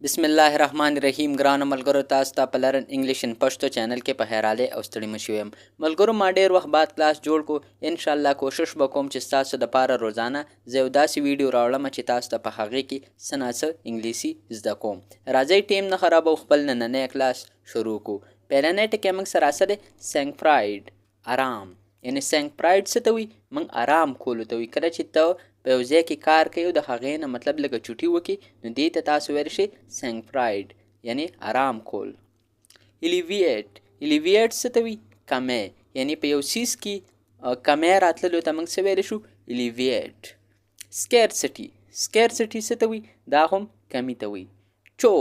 بسم الله الرحمن الرحیم. ګرانو ملګرو، تاسو ته په لرن انګلیش ان پښتو چینل کې په خیراله او ستړي مشو یم. ملګرو، ما ډیر وخت بعد کلاس جوړ کو. ان شاء الله کوشش وکوم چې تاسو د پاره روزانه زه یو داسې ویډیو راوړم چې تاسو ته په هغه کې څه ناڅه انګلیسي زده کوم. راځئ ټیم نه خرابو، خپل نننی کلاس شروع کو. پیلنی ټکی موږ سره سره سینګفراید آرام، یعنی سینګفراید څه ته وي؟ موږ آرام کولو ته وي. کله چې ته په یو ځای کې کار کوي او د هغې نه مطلب لږه چوټي وکړي، نو دې ته تاسو ویلی شئ سینګفراید، یعنی آرام کول. الیویټ څه ته وي؟ کمی، یعنی په یو څیز کې کمی راتللو ته موږ څه ویلی شو؟ الیویټ. سکیرسټي څه ته وي؟ دا هم کمی ته وي. چو،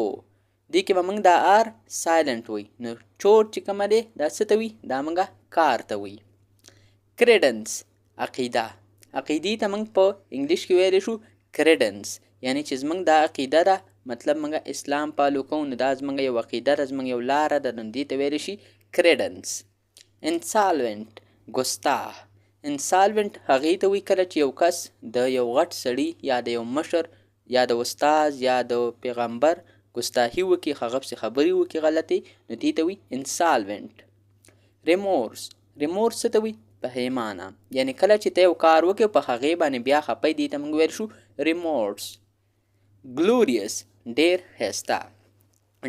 دې کې به موږ دا آر سایلنټ وي، نو چوټ چې کومه دی دا څه ته وي؟ دا موږ کار ته وي. کریډنس، عقیده. عقیدې ته موږ په انګلیش کې ویلی شو کریډنس، یعنی چې زموږ دا عقیده ده، مطلب موږ اسلام پالو کوو، نو دا زموږ یو عقیده ده، زموږ یو لاره ده، نو دې ته ویلی شي کریډنس. انسالوینټ، ګستاخ. انسالوینټ هغې ته وایي کله چې یو کس د یو غټ سړي یا د یو مشر یا د استاد یا د پیغمبر ګستاخي وکړي، هغه پسې خبرې وکړي غلطې، نو دې ته وایي انسالوینټ. ریمورس څه ته وایي؟ پښیمانه، یعنی کله چې ته یو کار وکړې په هغې باندې بیا خفه دې ته موږ ویل شو ریمورس. ګلوریس، ډېر ښایسته.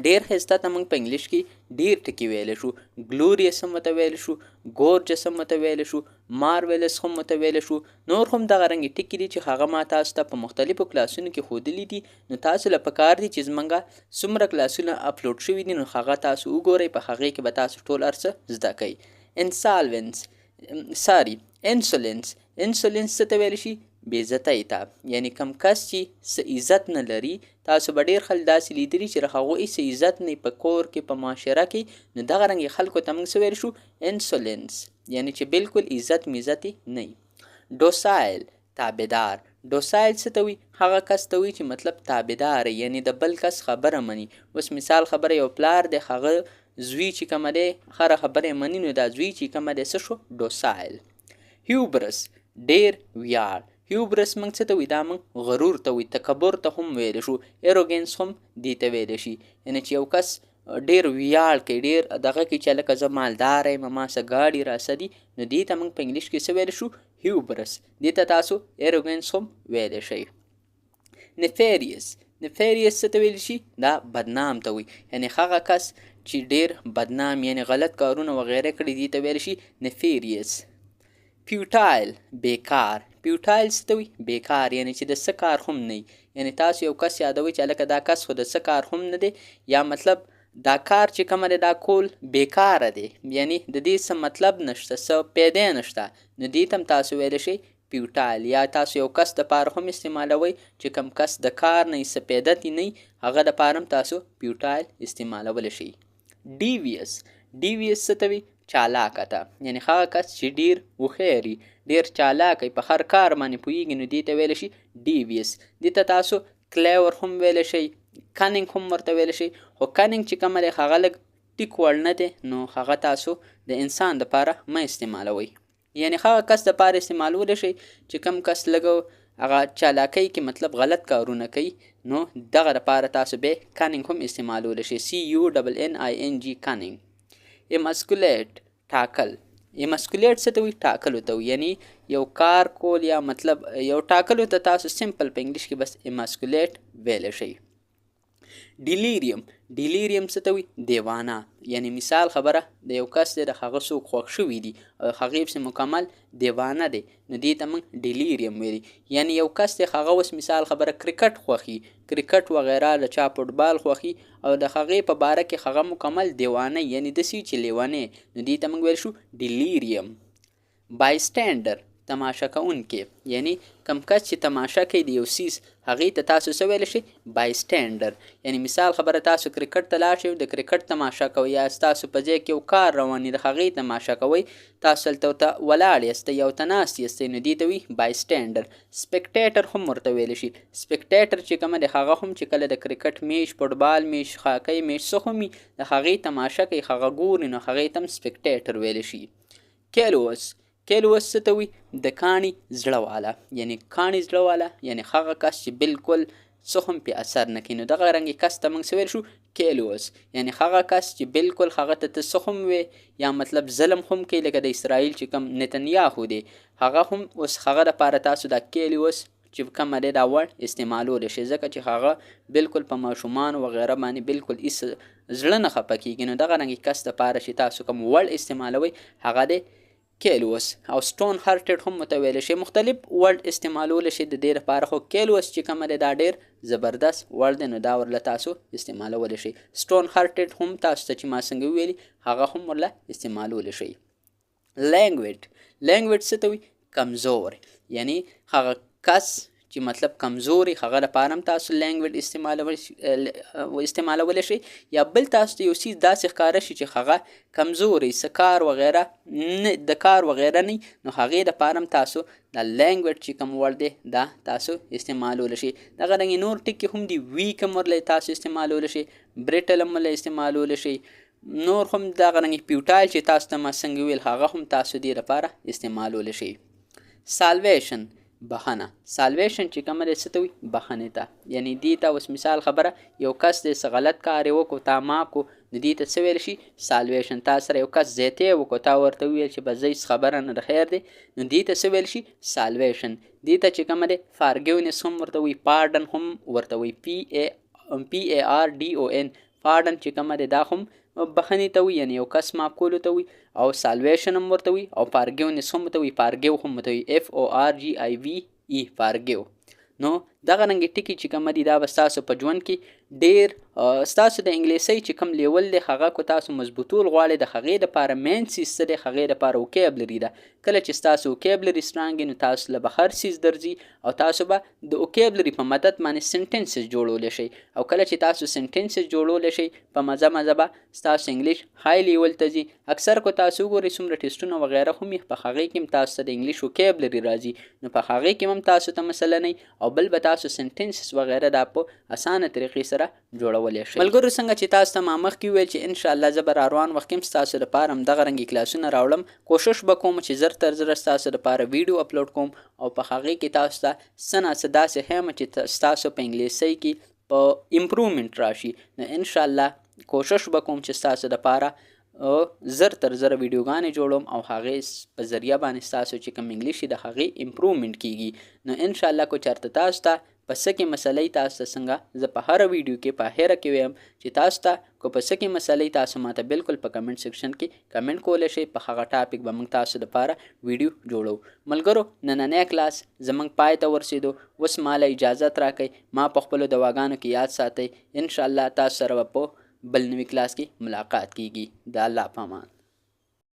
ډېر ښایسته ته موږ په انګلیش کې ډېر ټکي ویلی شو. ګلوریس هم ورته ویلی شو، ګورجس هم ورته ویلی شو، مارویلس هم ورته ویلی شو. نور هم دغه رنګې ټکي دي چې هغه ما تاسو ته په مختلفو کلاسونو کې ښودلي دي، نو تاسو له پکار دي چې زموږ څومره کلاسونه اپلوډ شوي دي، نو هغه تاسو وګورئ، په هغې کې به تاسو ټول هر څه زده کوئ. انسولینس څه ته ویلی شي؟ بېعزتۍ ته، یعنی کم کس چې څه عزت نه لري. تاسو به ډېر خلک داسې لیدلي چې د هغوی څه عزت نه په کور کې، په معاشره کې، نو دغه رنګې خلکو ته موږ څه ویلی شو؟ انسولینس، یعنی چې بالکل عزت میزت نه وي. ډوسایل، تابعدار. ډوسایل څه ته وي؟ هغه کس ته وي چې مطلب تابعدار، یعنی د بل کس خبره مني. اوس مثال خبره، یو پلار دی، هغه زوی چې کومه دی هره خبره یې مني، نو دا زوی چې کومه دی څه شو؟ ډوسایل. هیوبرس، ډېر ویاړ. هیوبرس موږ څه ته وي؟ دا موږ غرور ته وي، تکبر ته هم ویلی شو. ایروګینس هم دې ته ویلی شي، یعنی چې یو کس ډېر ویاړ کوي، ډېر دغه کوي چې لکه زه مالداره یم، ما څه ګاډي راسه دي، نو دې ته موږ په انګلیش کې څه ویلی شو؟ هیوبرس. دې ته تاسو ایروګینس هم ویلی شئ. نفیریس څه ته ویلی شي؟ دا بدنام ته وي، یعنی هغه کس چې ډېر بدنام، یعنی غلط کارونه وغیره کړي، دې ته ویلی شي نفیریس. فیوټایل، بیکار. فیوټایل څه ته وي؟ بیکار، یعنی چې د څه کار هم نه وي. یعنی تاسو یو کس یادوئ چې هلکه دا کس خو د څه کار هم نه دی، یا مطلب دا کار چې کومه دی دا کول بیکاره دی، یعنی د دې څه مطلب نشته، څه پیدا نشته، نو دې ته هم تاسو ویلی شئ فیوټایل. یا تاسو یو کس دپاره هم استعمالوئ چې کوم کس د کار نه څه پیدا تی نه وي، هغه دپاره هم تاسو فیوټایل استعمالولی شئ. ډیویس څه ته وي؟ چالاکه ته، یعنی هغه کس چې ډېر هوښیار وي، ډېر چالاک وي، په هر کار باندې پوهېږي، نو دې ته ویلی شي ډیویس. دې ته تاسو کلیور هم ویلی شئ، کنینګ هم ورته ویلی شئ، خو کنینګ چې کومه دی هغه لږ ټیک وړ نه دی، نو هغه تاسو د انسان دپاره مه استعمالوئ. یعنی هغه کس دپاره استعمالولی شئ چې کوم کس لږ هغه چالاکۍ کې مطلب غلط کارونه کوي، نو دغه دپاره تاسو بیا کنینګ هم استعمالولی شئ. CUNNING کنینګ. ایماسکولیټ، ټاکل. ایماسکولیټ څه ته وي؟ ټاکلو ته وي، یعنی یو کار کول، یا مطلب یو ټاکلو ته تاسو سمپل په انګلیش کې بس ایماسکولیټ ویلی شئ. ډیلیریم څه ته وي؟ دیوانه، یعنی مثال خبره، د یو کس دی، د هغه څوک خوښ شوي دي او هغې پسې مکمل دیوانه دی، نو دې ته موږ ډیلیریم ویلي. یعنی یو کس دی، هغه اوس مثال خبره کرکټ خوښي، کرکټ وغیره، د چا فوټبال خوښي، او د هغې په باره کې هغه مکمل دیوانه، یعنی داسې چې لیونی، نو دې ته موږ ویل شو ډیلیریم. بایسټینډر، تماشه کوونکی، یعنی کم کس چې تماشه کوي د یو څیز، هغې ته تاسو څه ویلی شئ؟ بایسټینډر. یعنی مثال خبره، تاسو کرکټ ته لاړ شئ، د کرکټ تماشه کوئ، یا ستاسو په ځای کې یو کار روان وي، د هغې تماشه کوئ، تاسو هلته ورته ولاړ یاستئ یا ورته ناست یاستئ، نو دې ته وي بایسټینډر. سپیکټیټر هم ورته ویلی شي. سپیکټیټر چې کومه دی، هغه هم چې کله د کرکټ میچ، فوټبال میچ، هاکی میچ، څه هم وي، د هغې تماشه کوي، هغه ګوري، نو هغې ته هم سپیکټیټر ویلی شي. کیلوس څه ته وي؟ د کاڼي زړه والا، یعنی کاڼي زړه والا، یعنی هغه کس چې بالکل څه هم پې اثر نه کوي. نو دغه رنګې کس ته موږ څه ویل شو؟ کیلوس. یعنې هغه کس چې بالکل هغه ته څه هم وې یا مطلب ظلم هم کوي، لکه د اسرائیل چې کوم نتنیاهو دی، هغه هم اوس هغه دپاره تاسو دا کیلوس چې کومه دی دا وړ استعمالولی شي، ځکه چې هغه بالکل په ماشومان وغیره باندې بالکل هېڅ زړه نه خفه کېږي. نو دغه رنګې کس دپاره چې تاسو کوم وړ استعمالوئ هغه دی کیلوس. او سټون هارټډ هم ورته ویلی شي. مختلف ورډ استعمالولی شي د دې لپاره، خو کیلوس چې کومه دی دا ډېر زبردست ورډ دی، نو دا ورله تاسو استعمالولی شئ. سټون هارټډ هم تاسو ته چې ما څنګه وویلي هغه هم ورله استعمالولی شئ. لینګویډ. لینګویډ څه ته وایي؟ کمزور. یعنی هغه کس چې مطلب کمزوري هغه لپاره هم تاسو لینګویډ استعمالولی شئ. یا بل تاسو ته یو څیز داسې ښکاره شي چې هغه کمزوري څه کار وغیره نه د کار وغیره نه نو هغې دپاره هم تاسو دا لینګویډ چې کوم ورډ دی دا تاسو استعمالولی شئ. دغه رنګې نور ټکي هم دي. ویک هم ورله تاسو استعمالولی شئ، برټل هم ورله استعمالولی شئ، نور هم دغه رنګې پیوټایل چې تاسو ته ما څنګه ویل هغه هم تاسو دې لپاره استعمالولی شئ. سالویشن، بخنه. سالویشن چې کومه دی څه ته وایي؟ بخنې ته. یعنې دې ته اوس مثال خبره یو کس دی څه غلط کار یې وکړو تا معاف کړو نو دې ته څه ویلی شي؟ سالویشن. تا سره یو کس زیاتی وکړو تا ورته وویل چې بس زه خبره نه د خیر دی نو دې ته څه ویل شي؟ سالویشن. دې ته چې کومه دی فارګیونس هم ورته وایي، پارډن هم ورته وایي، PARDON. پارډن چې کومه دی دا هم بخنې ته وایي، یعنې یو کس معاف کولو ته وایي. او سالویشن هم ورته وایي او فارګیونس هم ورته وایي، فارګیو هم ورته وایي، FORGIVE، فارګیو. نو دغه رنګې ټکي چې کومه دي دا به ستاسو په ژوند کې ډېر ستاسو د انګلیسۍ چې کوم لیول دی هغه کو تاسو مضبوطول غواړئ د هغې دپاره مین څیز څه دی؟ هغې دپاره وکیبلري ده. کله چې ستاسو وکیبلري سترانګ وي نو تاسو له به هر څیز درځي او تاسو به د وکیبلري په مدد باندې سنټنسز جوړولی شئ. او کله چې تاسو سنټنسز جوړولی شئ په مزه مزه به ستاسو انګلیش های لیول ته ځي. اکثر کو تاسو وګورئ څومره ټیسټونه وغیره هم په هغې کې هم تاسو ته د انګلیش وکیبلري راځي، نو په هغې کې هم تاسو ته مسله نه او بل به تاسو سنټنسز وغیره دا په اسانه طریقې سره جوړولی شئ. ملګرو څنګه چې تاسو ته ما مخکې وویل چې انشاءالله زه به را روان وخت کې هم ستاسو لپاره همدغه رنګې کلاسونه راوړم. کوشش به کوم چې زر تر زره ستاسو لپاره ویډیو اپلوډ کوم او په هغې کې تاسو ته څه نه څه داسې ښیم چې ستاسو په انګلیسۍ کې په امپرومنټ راشي. نو انشاءالله کوشش به کوم چې ستاسو لپاره زر تر زره ویډیوګانې جوړوم او هغې په ذریعه باندې ستاسو چې کوم انګلیش د هغې امپرومنټ کیږي. نو انشاءالله کو چېرته تاسو ته په څه کې مسلې تاسو ته څنګه زه په هره ویډیو کې په اخره کې ویم چې تاسو ته کو په څه کې مسلې تاسو ماته بالکل په کمنټ سیکشن کې کمنټ کولی شئ. په هغه ټاپک به موږ تاسو لپاره ویډیو جوړو. ملګرو نننی کلاس زموږ پای ته ورسېدو. اوس ماله اجازت راکئ، ما په خپلو دواګانو کې یاد ساتئ. انشاءالله تاسو سره به په بل نوي کلاس کې ملاقات کیږي. د الله په امان.